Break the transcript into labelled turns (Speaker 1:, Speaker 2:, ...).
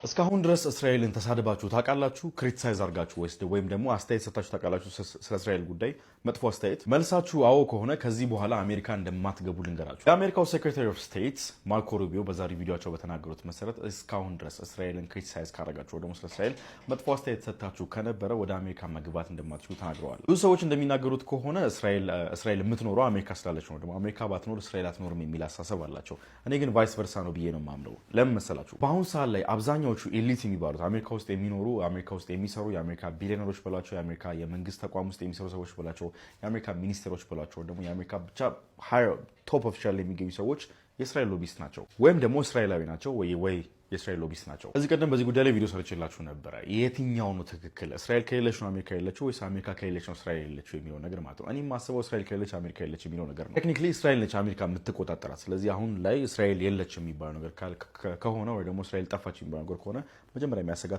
Speaker 1: እስካሁን ድረስ እስራኤልን ተሳድባችሁ ታውቃላችሁ? ክሪቲሳይዝ አድርጋችሁ ወይም ደግሞ አስተያየት ሰጣችሁ ታውቃላችሁ? ስለ እስራኤል ጉዳይ መጥፎ አስተያየት መልሳችሁ አዎ ከሆነ ከዚህ በኋላ አሜሪካ እንደማትገቡ ልንገራችሁ። የአሜሪካው ሴክሬታሪ ኦፍ ስቴት ማርኮ ሩቢዮ በዛሬ ቪዲዮቸው በተናገሩት መሰረት እስካሁን ድረስ እስራኤልን ክሪቲሳይዝ ካደረጋችሁ ወይ ደግሞ ስለ እስራኤል መጥፎ አስተያየት ሰጣችሁ ከነበረ ወደ አሜሪካ መግባት እንደማትችሉ ተናግረዋል። ብዙ ሰዎች እንደሚናገሩት ከሆነ እስራኤል የምትኖረው አሜሪካ ስላለች ነው፣ ደግሞ አሜሪካ ባትኖር እስራኤል አትኖርም የሚል አስተሳሰብ አላቸው። እኔ ግን ቫይስ ቨርሳ ነው ብዬ ነው የማምነው። ለምን መሰላችሁ? በአሁኑ ሰዓት ላይ አብዛኛው ኤሊት የሚባሉት አሜሪካ ውስጥ የሚኖሩ አሜሪካ ውስጥ የሚሰሩ የአሜሪካ ቢሊዮነሮች በሏቸው፣ የአሜሪካ የመንግስት ተቋም ውስጥ የሚሰሩ ሰዎች በሏቸው፣ የአሜሪካ ሚኒስትሮች በሏቸው፣ ደግሞ የአሜሪካ ብቻ ቶፕ ኦፊሻል የሚገኙ ሰዎች የእስራኤል ሎቢስት ናቸው፣ ወይም ደግሞ እስራኤላዊ ናቸው ወይ የእስራኤል ሎቢስት ናቸው። ከዚህ ቀደም በዚህ ጉዳይ ላይ ቪዲዮ ሰርችላችሁ ነበረ። የትኛው ነው ትክክል? እስራኤል ከሌለች ነው አሜሪካ የሌለችው ወይስ አሜሪካ ከሌለች ነው እስራኤል የሌለችው የሚለው ነገር ማለት ነው። እኔ የማስበው እስራኤል ከሌለች አሜሪካ የሌለች የሚለው ነገር ነው። ቴክኒክሊ እስራኤል ነች አሜሪካ የምትቆጣጠራት። ስለዚህ አሁን ላይ እስራኤል የለች የሚባለው ነገር ከሆነ ወይ ደግሞ እስራኤል ጠፋች የሚባለው ነገር ከሆነ መጀመሪያ የሚያሰጋት